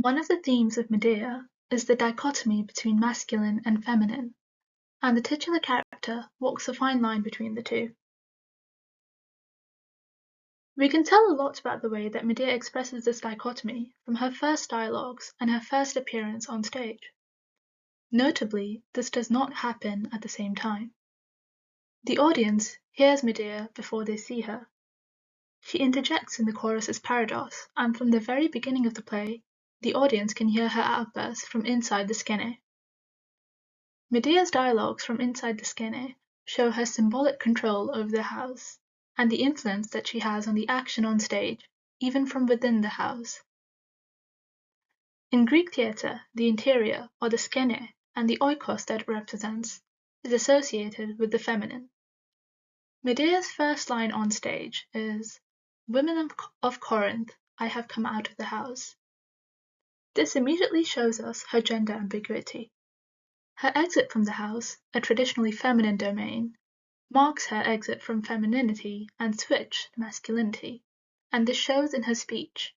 One of the themes of Medea is the dichotomy between masculine and feminine, and the titular character walks a fine line between the two. We can tell a lot about the way that Medea expresses this dichotomy from her first dialogues and her first appearance on stage. Notably, this does not happen at the same time. The audience hears Medea before they see her. She interjects in the chorus's parados, and from the very beginning of the play, the audience can hear her outbursts from inside the skene. Medea's dialogues from inside the skene show her symbolic control over the house, and the influence that she has on the action on stage, even from within the house. In Greek theatre, the interior, or the skene, and the oikos that it represents, is associated with the feminine. Medea's first line on stage is, "Women of Corinth, I have come out of the house." This immediately shows us her gender ambiguity. Her exit from the house, a traditionally feminine domain, marks her exit from femininity and switch to masculinity, and this shows in her speech.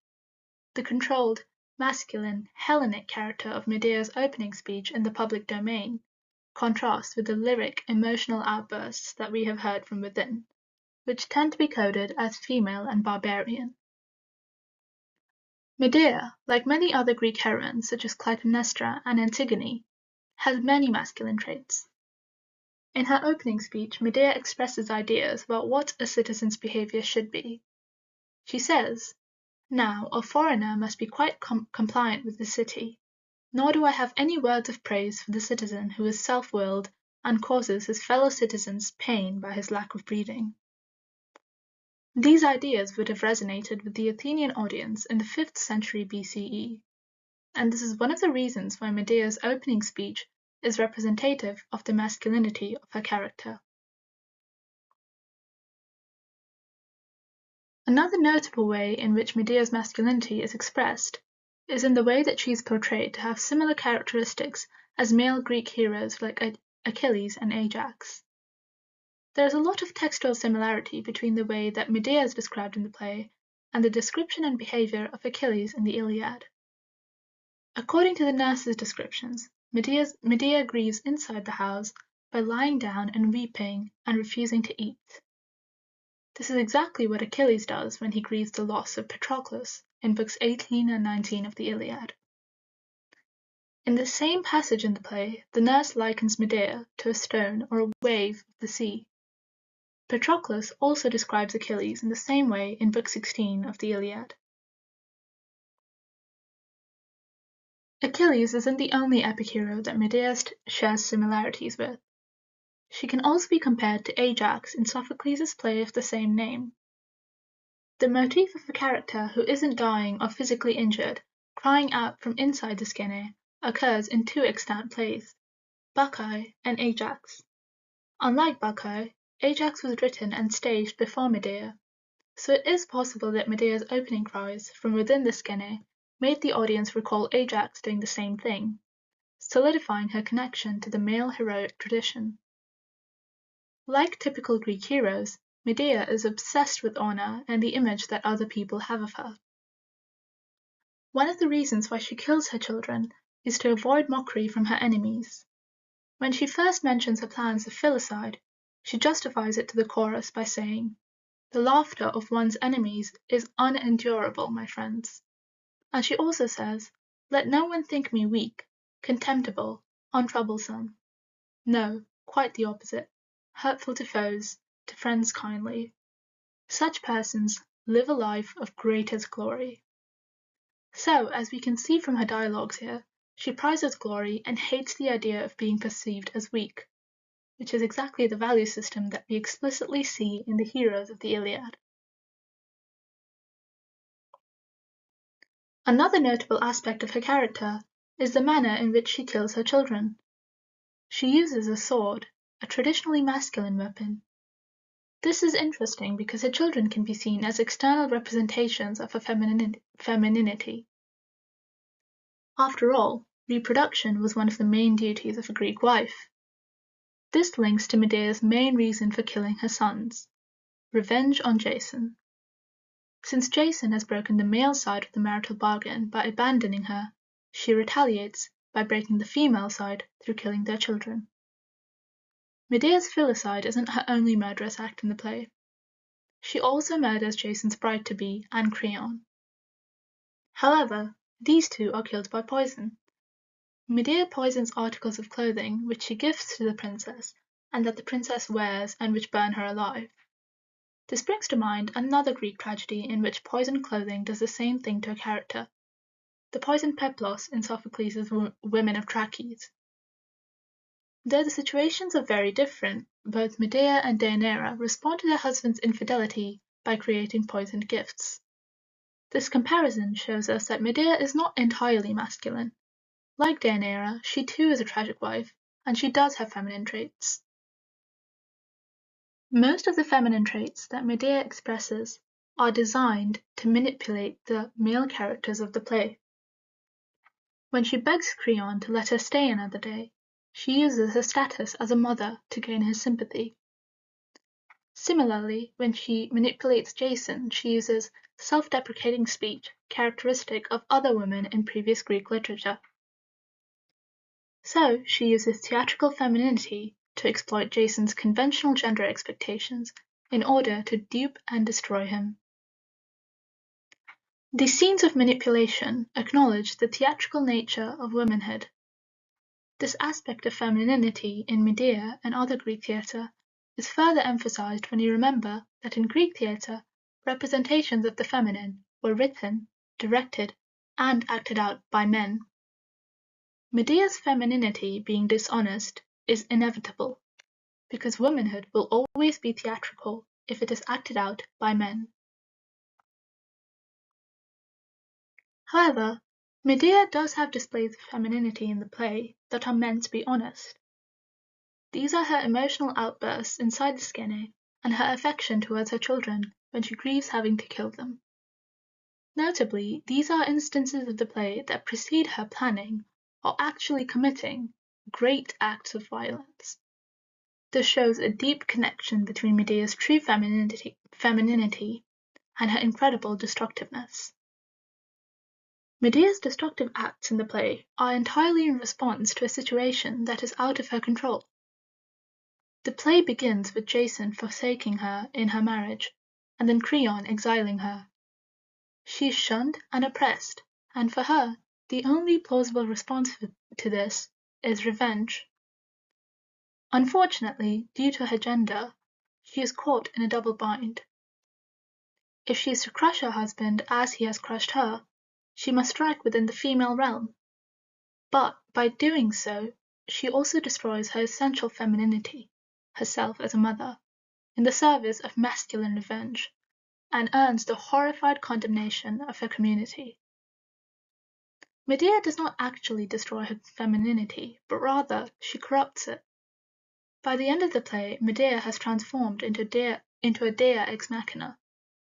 The controlled, masculine, Hellenic character of Medea's opening speech in the public domain contrasts with the lyric, emotional outbursts that we have heard from within, which tend to be coded as female and barbarian. Medea, like many other Greek heroines such as Clytemnestra and Antigone, has many masculine traits. In her opening speech, Medea expresses ideas about what a citizen's behavior should be. She says, "Now, a foreigner must be quite compliant with the city, nor do I have any words of praise for the citizen who is self-willed and causes his fellow citizens pain by his lack of breeding." These ideas would have resonated with the Athenian audience in the 5th century BCE, and this is one of the reasons why Medea's opening speech is representative of the masculinity of her character. Another notable way in which Medea's masculinity is expressed is in the way that she is portrayed to have similar characteristics as male Greek heroes like Achilles and Ajax. There is a lot of textual similarity between the way that Medea is described in the play and the description and behavior of Achilles in the Iliad. According to the nurse's descriptions, Medea grieves inside the house by lying down and weeping and refusing to eat. This is exactly what Achilles does when he grieves the loss of Patroclus in books 18 and 19 of the Iliad. In the same passage in the play, the nurse likens Medea to a stone or a wave of the sea. Patroclus also describes Achilles in the same way in book 16 of the Iliad. Achilles isn't the only epic hero that Medea shares similarities with. She can also be compared to Ajax in Sophocles' play of the same name. The motif of a character who isn't dying or physically injured, crying out from inside the skene, occurs in two extant plays, Bacchae and Ajax. Unlike Bacchae, Ajax was written and staged before Medea, so it is possible that Medea's opening cries from within the skene made the audience recall Ajax doing the same thing, solidifying her connection to the male heroic tradition. Like typical Greek heroes, Medea is obsessed with honor and the image that other people have of her. One of the reasons why she kills her children is to avoid mockery from her enemies. When she first mentions her plans of filicide, she justifies it to the chorus by saying, "The laughter of one's enemies is unendurable, my friends." And she also says, "Let no one think me weak, contemptible, untroublesome. No, quite the opposite, hurtful to foes, to friends kindly. Such persons live a life of greatest glory." So, as we can see from her dialogues here, she prizes glory and hates the idea of being perceived as weak, which is exactly the value system that we explicitly see in the heroes of the Iliad. Another notable aspect of her character is the manner in which she kills her children. She uses a sword, a traditionally masculine weapon. This is interesting because her children can be seen as external representations of her femininity. After all, reproduction was one of the main duties of a Greek wife. This links to Medea's main reason for killing her sons, revenge on Jason. Since Jason has broken the male side of the marital bargain by abandoning her, she retaliates by breaking the female side through killing their children. Medea's filicide isn't her only murderous act in the play. She also murders Jason's bride-to-be, Ancreon. However, these two are killed by poison. Medea poisons articles of clothing which she gifts to the princess and that the princess wears and which burn her alive. This brings to mind another Greek tragedy in which poisoned clothing does the same thing to a character, the poisoned Peplos in Sophocles' Women of Trachis. Though the situations are very different, both Medea and Deianira respond to their husband's infidelity by creating poisoned gifts. This comparison shows us that Medea is not entirely masculine. Like Deianira, she too is a tragic wife, and she does have feminine traits. Most of the feminine traits that Medea expresses are designed to manipulate the male characters of the play. When she begs Creon to let her stay another day, she uses her status as a mother to gain his sympathy. Similarly, when she manipulates Jason, she uses self-deprecating speech characteristic of other women in previous Greek literature. So, she uses theatrical femininity to exploit Jason's conventional gender expectations in order to dupe and destroy him. These scenes of manipulation acknowledge the theatrical nature of womanhood. This aspect of femininity in Medea and other Greek theatre is further emphasized when you remember that in Greek theatre, representations of the feminine were written, directed, and acted out by men. Medea's femininity being dishonest is inevitable, because womanhood will always be theatrical if it is acted out by men. However, Medea does have displays of femininity in the play that are meant to be honest. These are her emotional outbursts inside the Skene and her affection towards her children when she grieves having to kill them. Notably, these are instances of the play that precede her planning or actually committing great acts of violence. This shows a deep connection between Medea's true femininity and her incredible destructiveness. Medea's destructive acts in the play are entirely in response to a situation that is out of her control. The play begins with Jason forsaking her in her marriage, and then Creon exiling her. She is shunned and oppressed, and for her, the only plausible response to this is revenge. Unfortunately, due to her gender, she is caught in a double bind. If she is to crush her husband as he has crushed her, she must strike within the female realm. But by doing so, she also destroys her essential femininity, herself as a mother, in the service of masculine revenge, and earns the horrified condemnation of her community. Medea does not actually destroy her femininity, but rather she corrupts it. By the end of the play, Medea has transformed into a dea ex machina,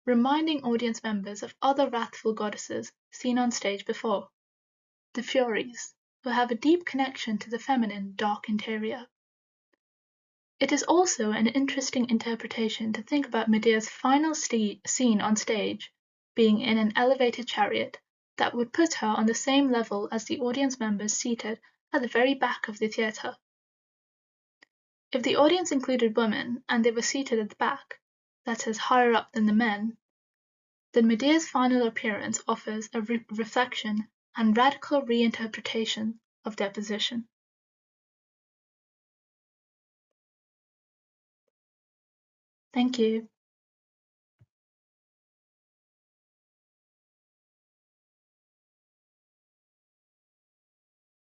reminding audience members of other wrathful goddesses seen on stage before, the Furies, who have a deep connection to the feminine dark interior. It is also an interesting interpretation to think about Medea's final scene on stage being in an elevated chariot that would put her on the same level as the audience members seated at the very back of the theatre. If the audience included women and they were seated at the back, that is, higher up than the men, then Medea's final appearance offers a reflection and radical reinterpretation of their position. Thank you.